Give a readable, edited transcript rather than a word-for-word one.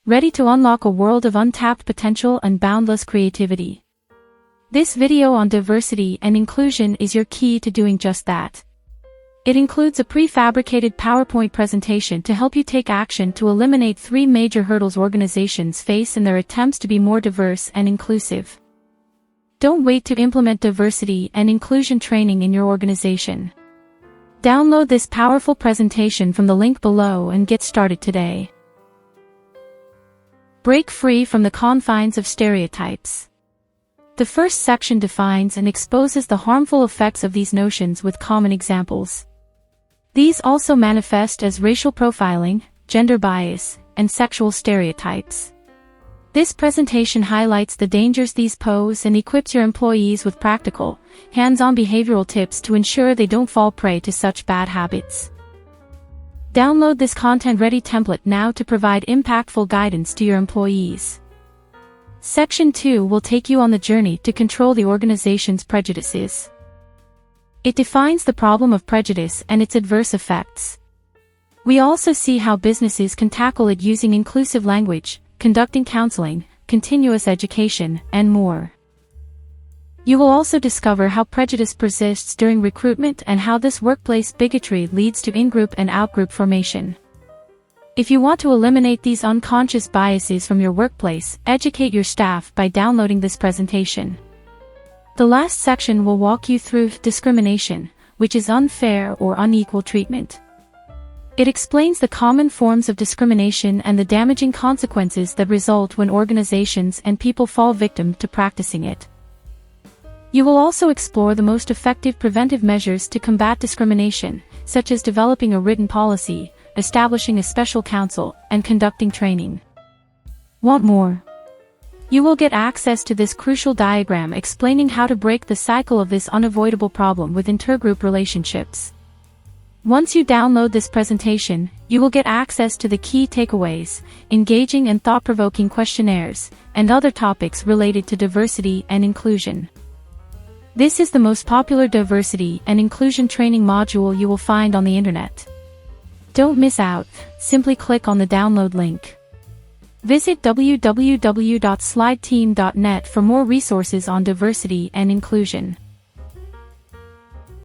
Ready to unlock a world of untapped potential and boundless creativity? This video on diversity and inclusion is your key to doing just that. It includes a prefabricated PowerPoint presentation to help you take action to eliminate 3 major hurdles organizations face in their attempts to be more diverse and inclusive. Don't wait to implement diversity and inclusion training in your organization. Download this powerful presentation from the link below and get started today. Break free from the confines of stereotypes. The first section defines and exposes the harmful effects of these notions with common examples. These also manifest as racial profiling, gender bias, and sexual stereotypes. This presentation highlights the dangers these pose and equips your employees with practical, hands-on behavioral tips to ensure they don't fall prey to such bad habits. Download this content-ready template now to provide impactful guidance to your employees. Section 2 will take you on the journey to control the organization's prejudices. It defines the problem of prejudice and its adverse effects. We also see how businesses can tackle it using inclusive language, conducting counseling, continuous education, and more. You will also discover how prejudice persists during recruitment and how this workplace bigotry leads to in-group and out-group formation. If you want to eliminate these unconscious biases from your workplace, educate your staff by downloading this presentation. The last section will walk you through discrimination, which is unfair or unequal treatment. It explains the common forms of discrimination and the damaging consequences that result when organizations and people fall victim to practicing it. You will also explore the most effective preventive measures to combat discrimination, such as developing a written policy, establishing a special counsel, and conducting training. Want more? You will get access to this crucial diagram explaining how to break the cycle of this unavoidable problem with intergroup relationships. Once you download this presentation, you will get access to the key takeaways, engaging and thought-provoking questionnaires, and other topics related to diversity and inclusion. This is the most popular diversity and inclusion training module you will find on the internet. Don't miss out, simply click on the download link. Visit www.slideteam.net for more resources on diversity and inclusion.